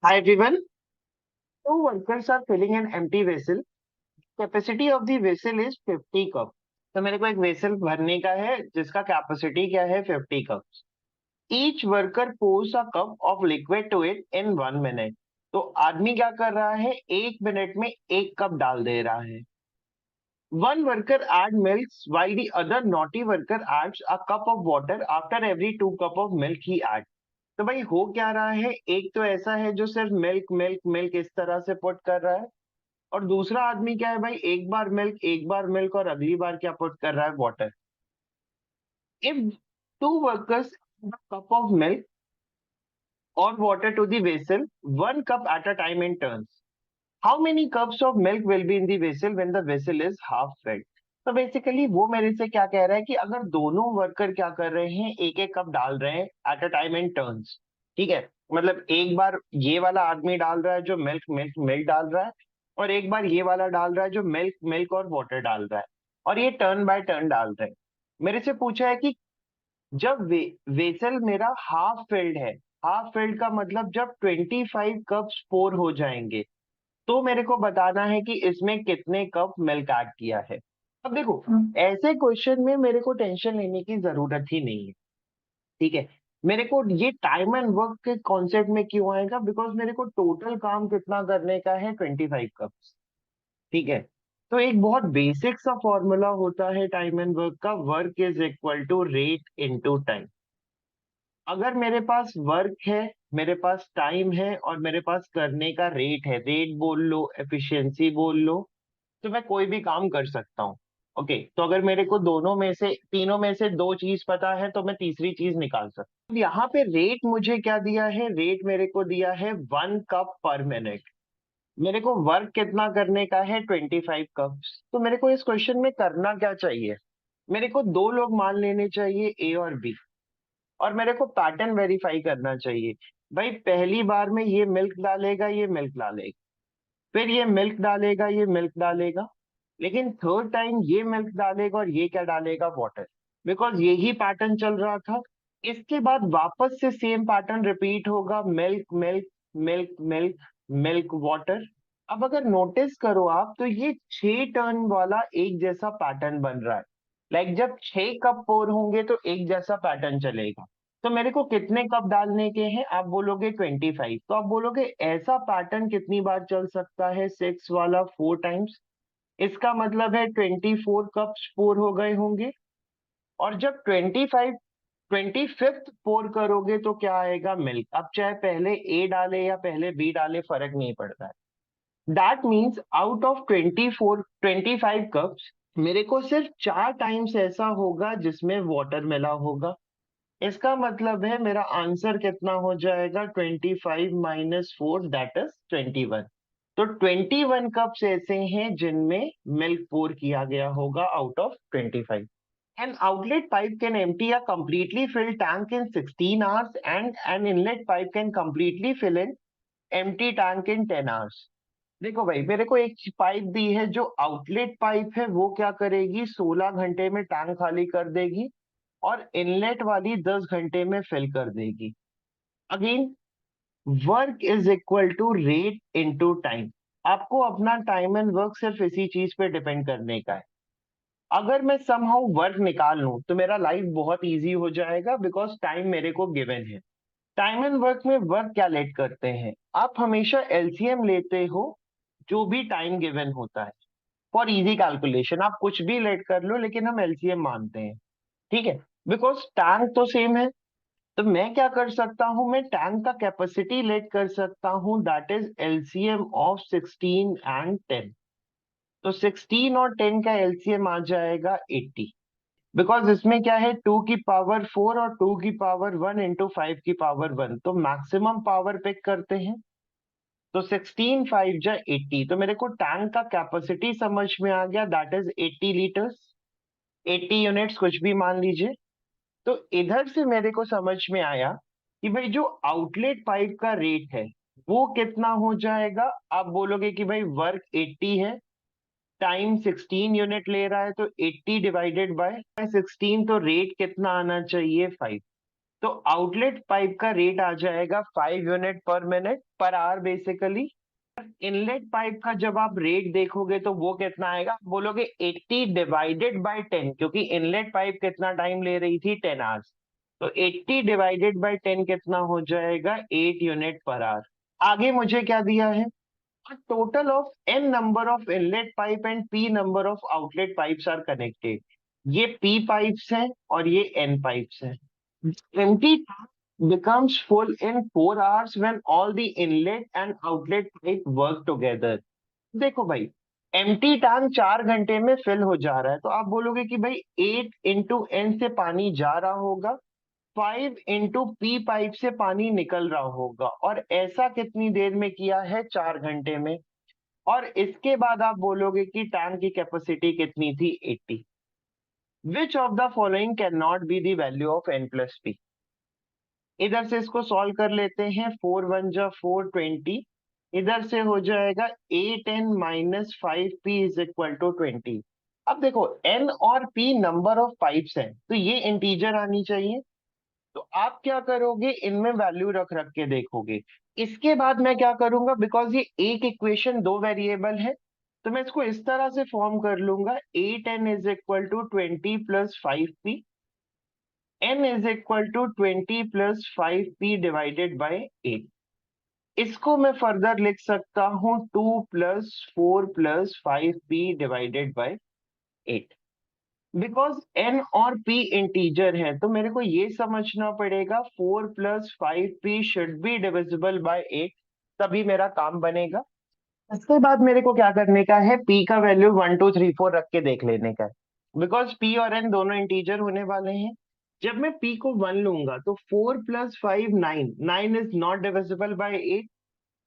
Hi everyone. Two workers are filling an empty vessel. Capacity of the vessel is 50 cup. तो मेरे को एक vessel भरने का है जिसका कैपेसिटी क्या है 50 cup. Each worker pours a cup of liquid to it in 1 minute. तो आदमी क्या कर रहा है, 1 मिनट में एक कप डाल दे रहा है. One worker add milk while the other naughty worker adds a cup of water after every 2 cup of milk he adds. तो भाई हो क्या रहा है, एक तो ऐसा है जो सिर्फ मिल्क मिल्क मिल्क इस तरह से पुट कर रहा है, और दूसरा आदमी क्या है भाई, एक बार मिल्क और अगली बार क्या पुट कर रहा है, water. If two workers cup of milk और water to the vessel, 1 cup at a time in turns, how many cups of milk will be in the vessel when the vessel is half filled. तो basically वो मेरे से क्या कह रहा है कि अगर दोनों वर्कर क्या कर रहे हैं, एक एक कप डाल रहे हैं eight a time in turns. ठीक है, मतलब एक बार ये वाला आदमी डाल रहा है जो मिल्क मिल्क मिल्क डाल रहा है, और एक बार ये वाला डाल रहा है जो मिल्क मिल्क और वाटर डाल रहा है, और ये टर्न बाय टर्न डाल रहे हैं. मेरे से पूछा है कि जब वेसल मेरा हाफ फिल्ड है, हाफ फिल्ड का मतलब जब 25 कप्स पोर हो जाएंगे, तो मेरे को बताना है कि इसमें कितने कप मिल्क ऐड किया है. अब देखो, ऐसे क्वेश्चन में मेरे को टेंशन लेने की जरूरत ही नहीं है. ठीक है, मेरे को ये टाइम एंड वर्क के कॉन्सेप्ट में क्यों आएगा, बिकॉज मेरे को टोटल काम कितना करने का है, 25 कप्स. ठीक है, तो एक बहुत बेसिक सा फॉर्मूला होता है टाइम एंड वर्क का, work is equal to rate into time. अगर मेरे पास वर्क है, मेरे पास टाइम है, और मेरे पास करने का रेट है, रेट बोल लो, एफिशिएंसी बोल लो, तो मैं कोई भी काम कर सकता हूँ. ओके, तो अगर मेरे को दोनों में से, तीनों में से दो चीज पता है, तो मैं तीसरी चीज निकाल सकता हूँ. यहाँ पे रेट मुझे क्या दिया है, रेट मेरे को दिया है 1 कप पर मिनट. मेरे को वर्क कितना करने का है, 25 कप्स. तो मेरे को इस क्वेश्चन में करना क्या चाहिए, मेरे को दो लोग मान लेने चाहिए, ए और बी, और मेरे को पैटर्न वेरीफाई करना चाहिए. भाई पहली बार में ये मिल्क डालेगा, ये मिल्क डालेगा, फिर ये मिल्क डालेगा, ये मिल्क डालेगा, लेकिन थर्ड टाइम ये मिल्क डालेगा और ये क्या डालेगा, वाटर. बिकॉज यही पैटर्न चल रहा था. इसके बाद वापस से सेम पैटर्न रिपीट होगा, milk milk milk milk milk water. अब अगर नोटिस करो आप, तो ये 6 टर्न वाला एक जैसा पैटर्न बन रहा है. लाइक जब 6 कप पोर होंगे तो एक जैसा पैटर्न चलेगा. तो मेरे को कितने कप डालने के हैं, आप बोलोगे 25, तो आप बोलोगे ऐसा पैटर्न कितनी बार चल सकता है, 6 वाला 4 टाइम्स. इसका मतलब है 24 कप्स पोर हो गए होंगे. और जब 25 पोर करोगे तो क्या आएगा, मिल्क. अब चाहे पहले ए डाले या पहले बी डाले, फर्क नहीं पड़ता है. That means out of 25 cups, मेरे को सिर्फ 4 टाइम्स ऐसा होगा जिसमें वाटर मिला होगा. इसका मतलब है मेरा आंसर कितना हो जाएगा, 25 - 4, दैट इज 21. तो 21 कप्स ऐसे हैं जिनमें मिल्क पोर किया गया होगा out of 25. An outlet pipe can empty a completely filled tank in 16 hours, and an inlet pipe can completely fill an empty tank in 10 hours. देखो भाई, मेरे को एक पाइप दी है, जो आउटलेट पाइप है वो क्या करेगी, 16 घंटे में टैंक खाली कर देगी, और इनलेट वाली 10 घंटे में फिल कर देगी. Again, work is equal to rate into time. आपको अपना टाइम एंड वर्क सिर्फ इसी चीज पे डिपेंड करने का है. अगर मैं समहाउ वर्क निकाल लूं तो मेरा लाइफ बहुत इजी हो जाएगा, बिकॉज टाइम मेरे को गिवन है. टाइम एंड वर्क में वर्क क्या लेट करते हैं, आप हमेशा एलसीएम लेते हो जो भी टाइम गिवन होता है. फॉर इजी कैलकुलेशन आप कुछ भी लेट कर लो, लेकिन हम एलसीएम मानते हैं. ठीक है, बिकॉज टैंक तो सेम है. तो मैं क्या कर सकता हूं, मैं टैंक का कैपेसिटी लेट कर सकता हूं, that is LCM of 16 and 10. तो 16 और 10 का एलसीएम आ जाएगा 80. बिकॉज इसमें क्या है, 2 की पावर 4 और 2 की पावर 1 इंटू 5 की पावर 1, तो मैक्सिमम पावर पिक करते हैं. तो 16 5 जा 80, तो मेरे को टैंक का कैपेसिटी समझ में आ गया, दैट इज 80 लीटर्स, 80 यूनिट्स, कुछ भी मान लीजिए. तो इधर से मेरे को समझ में आया कि भाई जो आउटलेट पाइप का रेट है वो कितना हो जाएगा. आप बोलोगे कि भाई वर्क 80 है, टाइम 16 यूनिट ले रहा है, तो 80 डिवाइडेड बाय 16, तो रेट कितना आना चाहिए, 5. तो आउटलेट पाइप का रेट आ जाएगा 5 यूनिट पर minute per hour basically. Inlet pipe का जब आप रेट देखोगे तो वो कितना आएगा, आप बोलोगे 80 डिवाइडेड बाय 10, क्योंकि इनलेट पाइप कितना टाइम ले रही थी, 10 आवर्स। तो 80 डिवाइडेड बाय 10 कितना हो जाएगा, 8 यूनिट पर आवर। आगे मुझे क्या दिया है, total of n number of inlet pipe and p number of outlet pipes are connected. ये p पाइप्स हैं और ये n पाइप्स हैं। empty becomes full in 4 hours when all the inlet and outlet pipe work together। देखो भाई, empty tank 4 घंटे में fill हो जा रहा है, तो आप बोलोगे कि भाई 8 इंटू एन से पानी जा रहा होगा, 5 इंटू पी पाइप से पानी निकल रहा होगा, और ऐसा कितनी देर में किया है, 4 घंटे में। और इसके बाद आप बोलोगे कि टैंक की कैपेसिटी कितनी थी, 80। Which of the following can not be the value of N plus P. इधर से इसको सॉल्व कर लेते हैं, 4 1 जा 4, 20। इधर से हो जाएगा 8n minus 5p is equal to 20। अब देखो n और p नंबर ऑफ पाइप्स हैं, तो ये इंटीजर आनी चाहिए। तो आप क्या करोगे, इनमें वैल्यू रख रख के देखोगे। इसके बाद मैं क्या करूंगा, बिकॉज ये एक इक्वेशन 2 वेरिएबल है, तो मैं इसको इस तरह से फॉर्म कर लूंगा, 8n is equal to 20 plus 5p। n is equal to 20 plus 5p divided by 8। इसको मैं फर्दर लिख सकता हूं 2 plus 4 plus 5p divided by 8। Because n और p इंटीजर है, तो मेरे को ये समझना पड़ेगा 4 plus 5p should be divisible by 8, तभी मेरा काम बनेगा। इसके बाद मेरे को क्या करने का है, p का वैल्यू 1 2 3 4 रख के देख लेने का है, बिकॉज p और n दोनों इंटीजर होने वाले हैं। जब मैं p को 1 लूंगा तो 4 plus 5 9, 9 is not divisible by 8।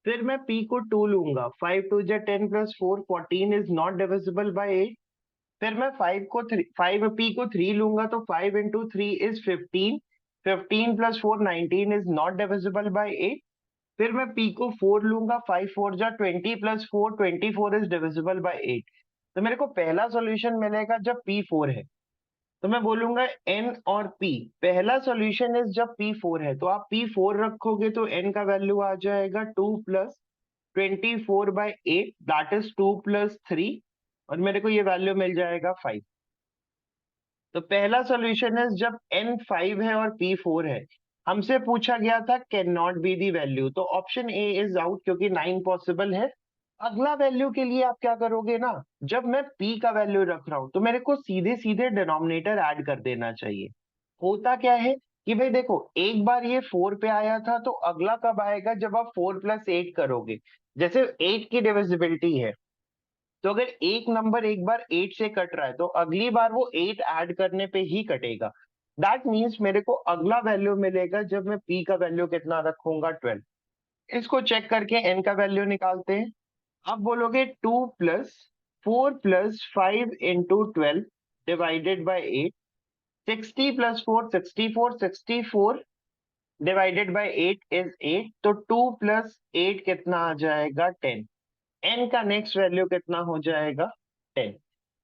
फिर मैं p को 2 लूंगा, 5 2 जा 10 plus 4 14 is not divisible by 8। फिर मैं 5 p को 3 लूंगा, तो 5 into 3 is 15, 15 plus 4 19 is not divisible by 8। फिर मैं p को 4 लूंगा, 5 4 जा 20 प्लस 4 24 इज डिविजिबल बाय 8। तो मेरे को पहला सॉल्यूशन मिलेगा जब p 4 है, तो मैं बोलूंगा n और p। पहला सॉल्यूशन इज जब p 4 है, तो आप p 4 रखोगे तो n का वैल्यू आ जाएगा 2 plus 24 by 8, that is 2 plus 3, और मेरे को ये वैल्यू मिल जाएगा 5। तो पहला सॉल्यूशन है जब n 5 है और p 4 है। हमसे पूछा गया था can not be the value, तो ऑप्शन ए इज आउट, क्योंकि 9 पॉसिबल है। अगला वैल्यू के लिए आप क्या करोगे ना, जब मैं p का वैल्यू रख रहा हूं तो मेरे को सीधे सीधे डिनोमिनेटर ऐड कर देना चाहिए। होता क्या है कि भाई देखो, एक बार ये 4 पे आया था, तो अगला कब आएगा, जब आप 4 प्लस 8 करोगे। जैसे 8 की डिविजिबिलिटी है, तो अगर एक नंबर एक बार 8 से कट रहा है, तो अगली बार वो 8 ऐड करने पे ही कटेगा। दैट मीन्स मेरे को अगला वैल्यू मिलेगा जब मैं p का वैल्यू कितना रखूंगा, 12। इसको चेक करके n का वैल्यू निकालते हैं। आप बोलोगे 2 plus 4 plus 5 into 12 divided by 8। 60 plus 4 64, 64 divided by 8 is 8, तो 2 प्लस 8 कितना आ जाएगा, 10। n का नेक्स्ट वैल्यू कितना हो जाएगा, 10।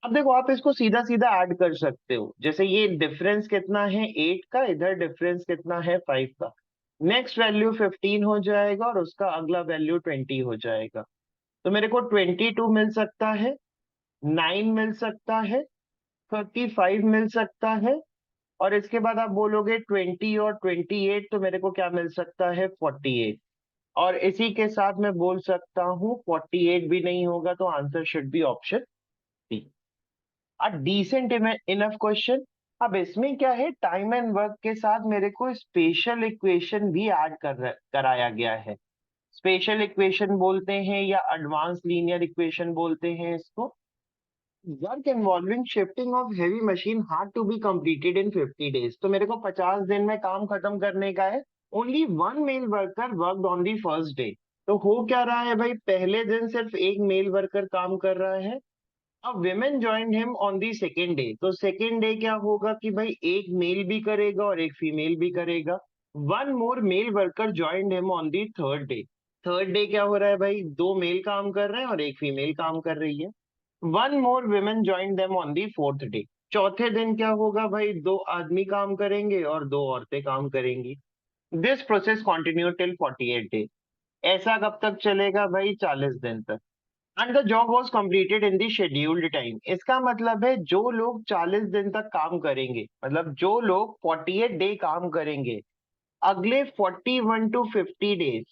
अब देखो, आप इसको सीधा सीधा ऐड कर सकते हो, जैसे ये डिफरेंस कितना है 8 का, इधर डिफरेंस कितना है 5 का। नेक्स्ट वैल्यू 15 हो जाएगा और उसका अगला वैल्यू 20 हो जाएगा। तो मेरे को 22 मिल सकता है, 9 मिल सकता है, 35 मिल सकता है, और इसके बाद आप बोलोगे 20 और 28, तो मेरे को क्या मिल सकता है, 48। और इसी के साथ मैं बोल सकता हूँ 48 भी नहीं होगा, तो answer should be option D. A decent enough question. अब इसमें क्या है, टाइम एंड वर्क के साथ मेरे को स्पेशल इक्वेशन भी ऐड कराया गया है। स्पेशल इक्वेशन बोलते हैं या एडवांस लीनियर इक्वेशन बोलते हैं इसको। Work involving shifting of heavy machine hard to be completed in 50 days. तो मेरे को 50 दिन में काम खत्म करने का है। Only one male worker worked on the first day. तो हो क्या रहा है भाई, पहले दिन सिर्फ एक मेल वर्कर काम कर रहा है। अब women join him on the second day, तो सेकेंड डे क्या होगा कि भाई एक मेल भी करेगा और एक फीमेल भी करेगा। One more male worker join him on the third day. Third day क्या हो रहा है भाई, दो मेल काम कर रहे हैं और एक फीमेल काम कर रही है। One more women joined them on the fourth day। चौथे दिन क्या होगा भाई, 2 आदमी काम करेंगे और 2 औरतें काम करेंगी। This process continue till 48 days. ऐसा कब तक चलेगा भाई, 40 दिन तक। And the job was completed in the scheduled time. इसका मतलब है जो लोग 40 दिन तक काम करेंगे, मतलब जो लोग 48 डे काम करेंगे, अगले 41 to 50 डेज,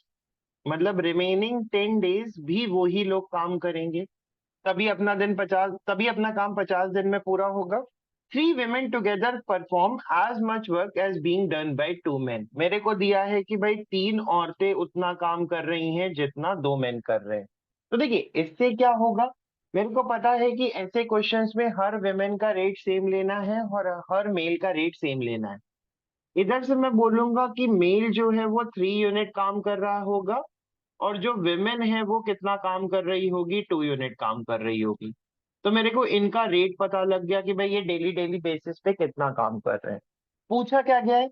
मतलब रिमेनिंग 10 डेज भी वही लोग काम करेंगे। तभी अपना काम 50 दिन में पूरा होगा। 3 women together perform as much work as being done by 2 men। मेरे को दिया है कि भाई 3 औरतें उतना काम कर रही हैं जितना 2 men कर रहे हैं। तो देखिए इससे क्या होगा, मेरे को पता है कि ऐसे क्वेश्चंस में हर वेमेन का रेट सेम लेना है और हर मेल का रेट सेम लेना है। इधर से मैं बोलूंगा कि मेल जो है वो 3 यूनिट काम कर रहा होगा, और जो विमेन है वो कितना काम कर रही होगी, 2 यूनिट काम कर रही होगी। तो मेरे को इनका रेट पता लग गया कि भाई ये डेली डेली बेसिस पे कितना काम कर रहे हैं। पूछा क्या गया है,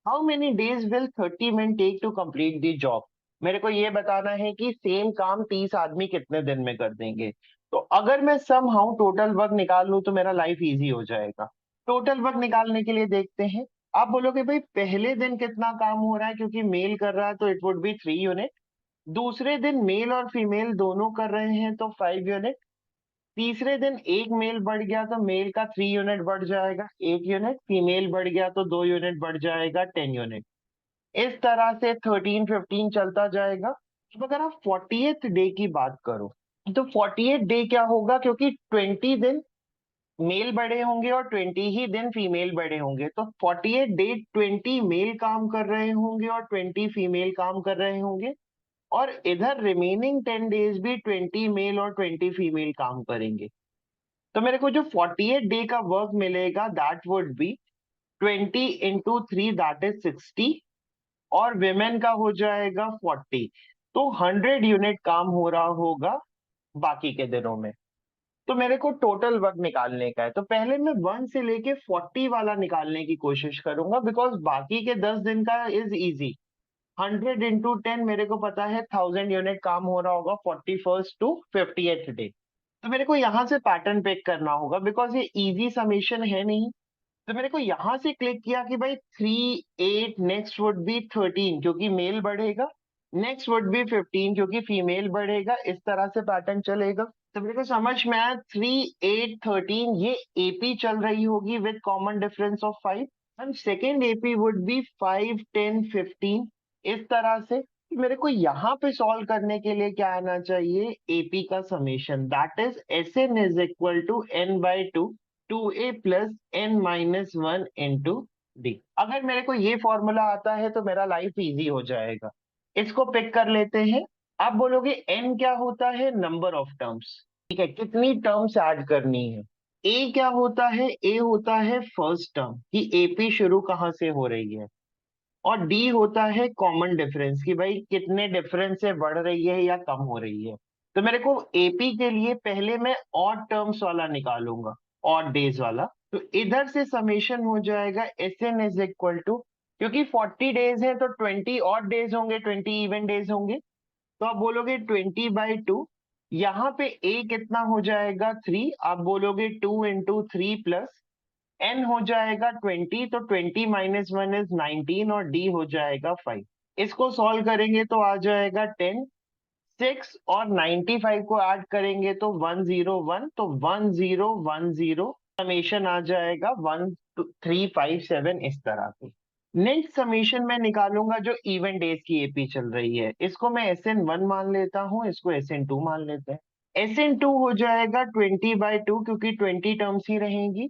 how many days will 30 men take to complete the job. मेरे को ये बताना है कि सेम काम 30 आदमी कितने दिन में कर देंगे। तो अगर मैं सम हाउ टोटल वर्क निकाल लूं तो मेरा लाइफ इजी हो जाएगा। टोटल वर्क निकालने के लिए देखते हैं। आप बोलोगे भाई पहले दिन कितना काम हो रहा है, क्योंकि मेल कर रहा है तो इट वुड बी 3 यूनिट। दूसरे दिन मेल और फीमेल दोनों कर रहे हैं तो 5 यूनिट। तीसरे दिन एक मेल बढ़ गया तो मेल का 3 यूनिट बढ़ जाएगा, 1 यूनिट। फीमेल बढ़ गया तो 2 यूनिट बढ़ जाएगा, 10 यूनिट। इस तरह से 13 15 चलता जाएगा। अब अगर आप 40th डे की बात करो, तो 48 डे क्या होगा, क्योंकि 20 दिन मेल बड़े होंगे और 20 ही दिन फीमेल बड़े होंगे, तो 48 डे 20 मेल काम कर रहे होंगे और 20 फीमेल काम कर रहे होंगे। और इधर रिमेनिंग 10 डेज भी 20 मेल और 20 फीमेल काम करेंगे। तो मेरे को जो 48 डे का वर्क मिलेगा that would be 20 into 3, that is 60। और विमेन का हो जाएगा 40। तो 100 यूनिट काम हो रहा होगा बाकी के दिनों में। तो मेरे को टोटल वर्क निकालने का है, तो पहले मैं 1 से लेके 40 वाला निकालने की कोशिश करूंगा, बिकॉज बाकी के 10 दिन का इज इजी। 100 into 10 मेरे को पता है 1000 यूनिट काम हो रहा होगा 41st to 50th डे। तो मेरे को यहाँ से पैटर्न पिक करना होगा, बिकॉज ये इजी समेशन है नहीं। तो मेरे को यहाँ से क्लिक किया कि भाई 3 8, नेक्स्ट वुड बी 13 क्योंकि मेल बढ़ेगा, नेक्स्ट वुड बी 15 क्योंकि फीमेल बढ़ेगा। इस तरह से पैटर्न चलेगा। तो मेरे को समझ में आया 3 8 13 ये एपी चल रही होगी with common difference of 5। And second AP would be 5 10 15, इस तरह से। मेरे को यहाँ पे सॉल्व करने के लिए क्या आना चाहिए, एपी का summation, that is S N is equal to n/2 2a प्लस n-1 into d। अगर मेरे को ये फॉर्मूला आता है तो मेरा लाइफ इजी हो जाएगा। इसको पिक कर लेते हैं। आप बोलोगे n क्या होता है, नंबर ऑफ टर्म्स। ठीक है, कितनी टर्म्स ऐड करनी है। ए क्या होता है, ए होता है फर्स्ट टर्म कि एपी शुरू कहाँ से हो रही है। और डी होता है कॉमन डिफरेंस कि भाई कितने डिफरेंस से बढ़ रही है या कम हो रही है। तो मेरे को एपी के लिए पहले मैं ऑड टर्म्स वाला निकालूंगा, ऑड डेज वाला। तो इधर से समेशन हो जाएगा S N is equal to, क्योंकि 40 डेज है तो 20 ऑड डेज होंगे, 20 इवन डेज होंगे। तो आप बोलोगे 20/2। यहाँ पे ए कितना हो जाएगा, 3। आप बोलोगे 2 into 3 प्लस एन हो जाएगा 20, तो 20 - 1 इज 19 और डी हो जाएगा 5। इसको सॉल्व करेंगे तो आ जाएगा 10। 6 और 95 को ऐड करेंगे तो 101, तो 1010 समेशन आ जाएगा 1357, इस तरह से। नेक्स्ट समेशन मैं निकालूंगा जो इवन डेज की एपी चल रही है। इसको मैं SN1 मान लेता हूँ, इसको SN2 मान लेते हैं। SN2 हो जाएगा 20/2 क्योंकि 20 टर्म्स ही रहेंगी।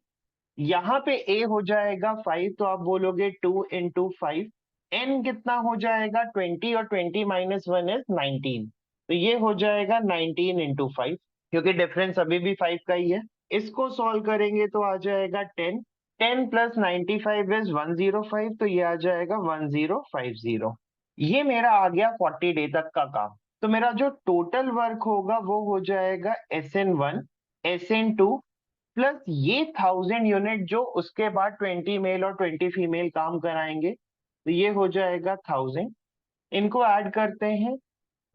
यहाँ पे ए हो जाएगा 5, तो आप बोलोगे 2 into 5। एन कितना हो जाएगा 20, और 20 - 1 इज 19, तो ये हो जाएगा 19 into 5, क्योंकि डिफरेंस अभी भी 5 का ही है। इसको सॉल्व करेंगे तो आ जाएगा 10। 10 + 95 इज 105, तो ये आ जाएगा 1050। ये मेरा आ गया 40 डे तक का काम। तो मेरा जो टोटल वर्क होगा वो हो जाएगा SN1 SN2 प्लस ये 1000 यूनिट जो उसके बाद 20 मेल और 20 फीमेल काम कराएंगे, तो ये हो जाएगा 1000। इनको ऐड करते हैं,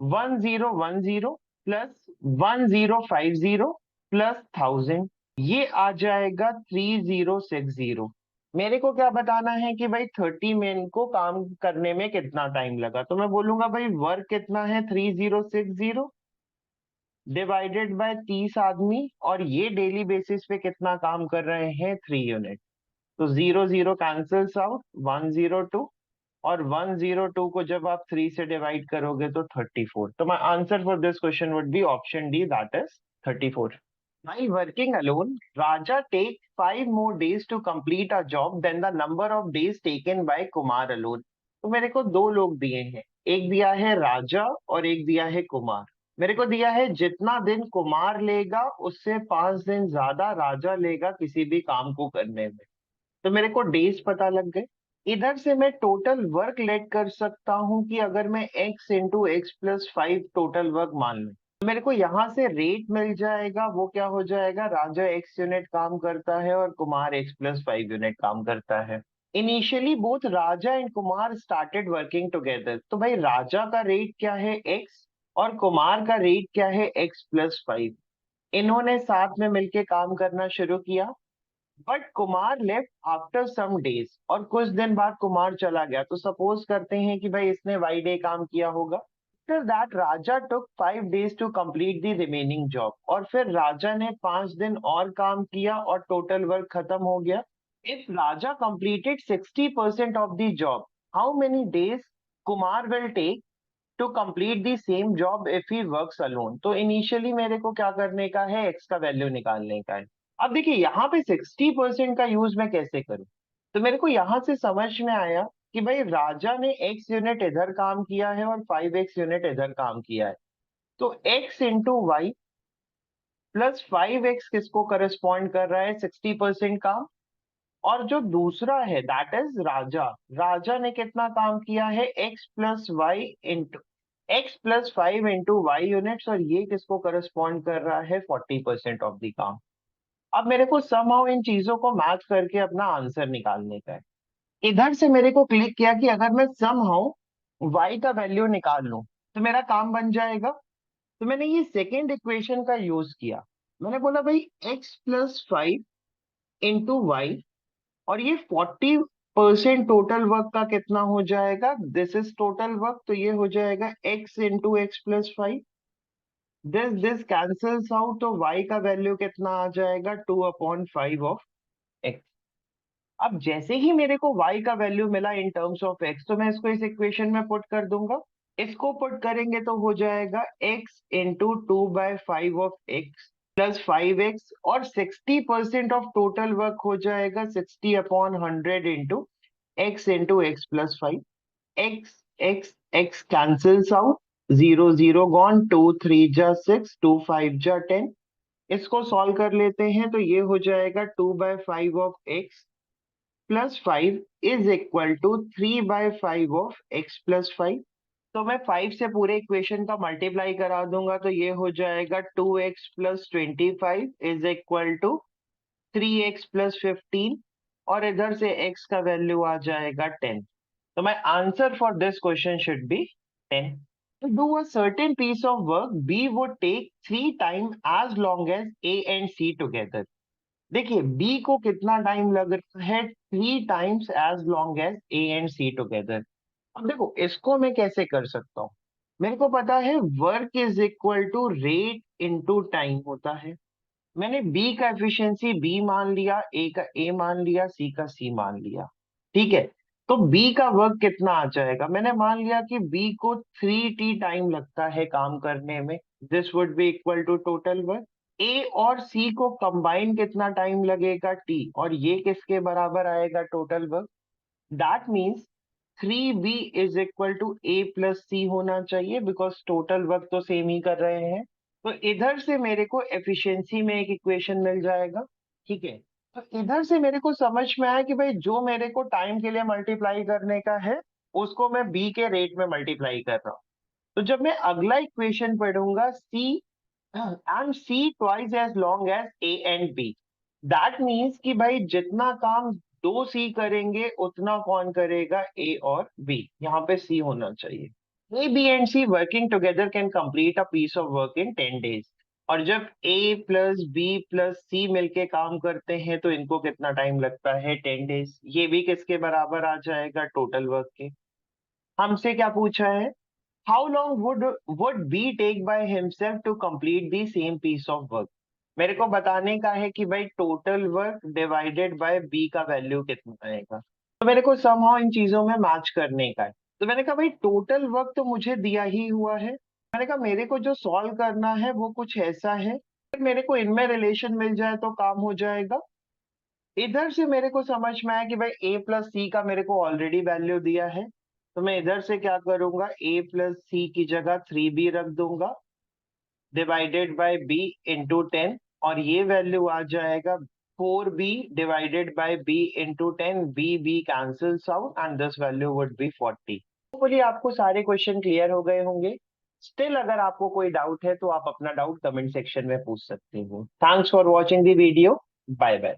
1010 प्लस 1050 प्लस 1000। ये आ जाएगा 3060। मेरे को क्या बताना है कि भाई 30 men को काम करने में कितना टाइम लगा, तो मैं बोलूंगा भाई वर्क कितना है 3060 डिवाइडेड बाय 30 आदमी, और ये डेली बेसिस पे कितना काम कर रहे हैं 3 यूनिट। तो 0 0 कैंसल्स आउट, 102, और 102 को जब आप 3 से डिवाइड करोगे तो 34। तो my answer for this question would be option D, that is 34। While working alone, Raja takes 5 more days to complete a job than the number of days taken by Kumar alone. तो मेरे को दो लोग दिए हैं, एक दिया है राजा और एक दिया है कुमार। मेरे को दिया है जितना दिन कुमार लेगा उससे 5 दिन ज्यादा राजा लेगा किसी भी काम को करने में। तो मेरे को डेज पता लग गए। इधर से मैं टोटल वर्क लेट कर सकता हूँ कि अगर मैं x into x plus 5 total work मान लूं, तो मेरे को यहाँ से रेट मिल जाएगा। वो क्या हो जाएगा, राजा x यूनिट काम करता है और कुमार x+5 यूनिट काम करता है। Initially both Raja and Kumar started working together. तो भाई राजा का रेट क्या है x, और कुमार का रेट क्या है x+5। इन्होंने साथ में मिलके काम करना शुरू किया। But Kumar left after some days, और कुछ दिन बाद कुमार चला गया। तो सपोज करते हैं कि भाई इसने वाई डे काम किया होगा। After that Raja took 5 days to complete the remaining job, और फिर राजा ने 5 दिन और काम किया और टोटल वर्क खत्म हो गया। If Raja completed 60% of the job, how many days Kumar will take to complete the same job if he works alone. तो इनिशियली मेरे को क्या करने का है, एक्स का वैल्यू निकालने का है। अब देखिए यहाँ पे 60% का यूज मैं कैसे करूं। तो मेरे को यहाँ से समझ में आया कि भाई राजा ने x यूनिट इधर काम किया है और 5x यूनिट इधर काम किया है। तो x into Y plus 5x किसको करस्पॉन्ड कर रहा है, 60% काम। और जो दूसरा है दैट इज राजा, राजा ने कितना काम किया है, x+5 इंटू वाई यूनिट्स, और ये किसको करस्पॉन्ड कर रहा है, 40% ऑफ द काम। अब मेरे को समहाउ इन चीजों को मैच करके अपना आंसर निकालने का है। इधर से मेरे को क्लिक किया कि अगर मैं समहाउ y का वैल्यू निकाल लूं तो मेरा काम बन जाएगा। तो मैंने ये सेकेंड इक्वेशन का यूज किया। मैंने बोला भाई x+5 इंटू वाई, और ये 40% टोटल वर्क का कितना हो जाएगा, दिस इज टोटल वर्क, तो ये हो जाएगा x into x+5। This cancels out, तो y का वैल्यू कितना आ जाएगा, 2/5 ऑफ x। अब जैसे ही मेरे को y का वैल्यू मिला इन टर्म्स ऑफ x, तो मैं इसको इस इक्वेशन में पुट कर दूंगा। इसको पुट करेंगे तो हो जाएगा x into 2/5 of x plus 5x, और 60% ऑफ टोटल वर्क हो जाएगा 60/100 into x plus 5। X x x cancels out, 0 0 gone, 2 3 जा 6, 2 5 जा 10। इसको सॉल्व कर लेते हैं तो ये हो जाएगा 2/5 of x plus 5 is equal to 3/5 of x plus 5। तो मैं 5 से पूरे इक्वेशन का मल्टीप्लाई करा दूंगा, तो ये हो जाएगा 2x+25 is equal to 3x+15, और इधर से x का वैल्यू आ जाएगा 10। तो my answer for this question should be 10। To do a certain piece of work, B would take 3 times as long as A and C together. देखिए B को कितना टाइम लग रहा है, 3 times as long as A and C together. अब देखो इसको मैं कैसे कर सकता हूँ। मेरे को पता है work is equal to rate into time होता है। मैंने बी का एफिशिएंसी बी मान लिया, ए का ए मान लिया, सी का सी मान लिया। ठीक है, तो बी का वर्क कितना आ जाएगा, मैंने मान लिया कि बी को 3t टाइम लगता है काम करने में। This would be equal to total work. A और सी को कंबाइन कितना टाइम लगेगा, टी, और ये किसके बराबर आएगा, total work. That means 3b is equal to A plus C होना चाहिए, बिकॉज टोटल वर्क तो सेम ही कर रहे हैं। तो इधर से मेरे को एफिशिएंसी में एक इक्वेशन मिल जाएगा। ठीक है, तो इधर से मेरे को समझ में आया कि भाई जो मेरे को टाइम के लिए मल्टीप्लाई करने का है उसको मैं बी के रेट में मल्टीप्लाई कर रहा हूँ। तो जब मैं अगला इक्वेशन पढ़ूंगा, C and C twice as long as A and B, that means कि भाई जितना काम दो सी करेंगे उतना कौन करेगा, ए और बी। यहाँ पे सी होना चाहिए। A B and C working together can complete a piece of work in 10 days। और जब A plus B plus C मिलके काम करते हैं तो इनको कितना टाइम लगता है, 10 डेज। ये भी किसके बराबर आ जाएगा, टोटल वर्क के। हमसे क्या पूछा है, how long would B take by himself to complete the same piece of work. मेरे को बताने का है कि भाई total work divided by B का वैल्यू कितना आएगा। तो मेरे को समहाउ इन चीजों में मैच करने का है। तो मैंने कहा भाई टोटल वर्क तो मुझे दिया ही हुआ है, मैंने कहा मेरे को जो सॉल्व करना है वो कुछ ऐसा है, फिर मेरे को इनमें रिलेशन मिल जाए तो काम हो जाएगा। इधर से मेरे को समझ में आया कि भाई ए प्लस सी का मेरे को ऑलरेडी वैल्यू दिया है, तो मैं इधर से क्या करूंगा, ए प्लस सी की जगह 3b रख दूंगा डिवाइडेड बाय बी इंटू 10, और ये वैल्यू आ जाएगा 4b divided by B into 10। B cancels out and this value would be 40। Hopefully आपको सारे क्वेश्चन क्लियर हो गए होंगे। स्टिल अगर आपको कोई डाउट है तो आप अपना डाउट कमेंट सेक्शन में पूछ सकते हो। Thanks for watching the video. Bye bye.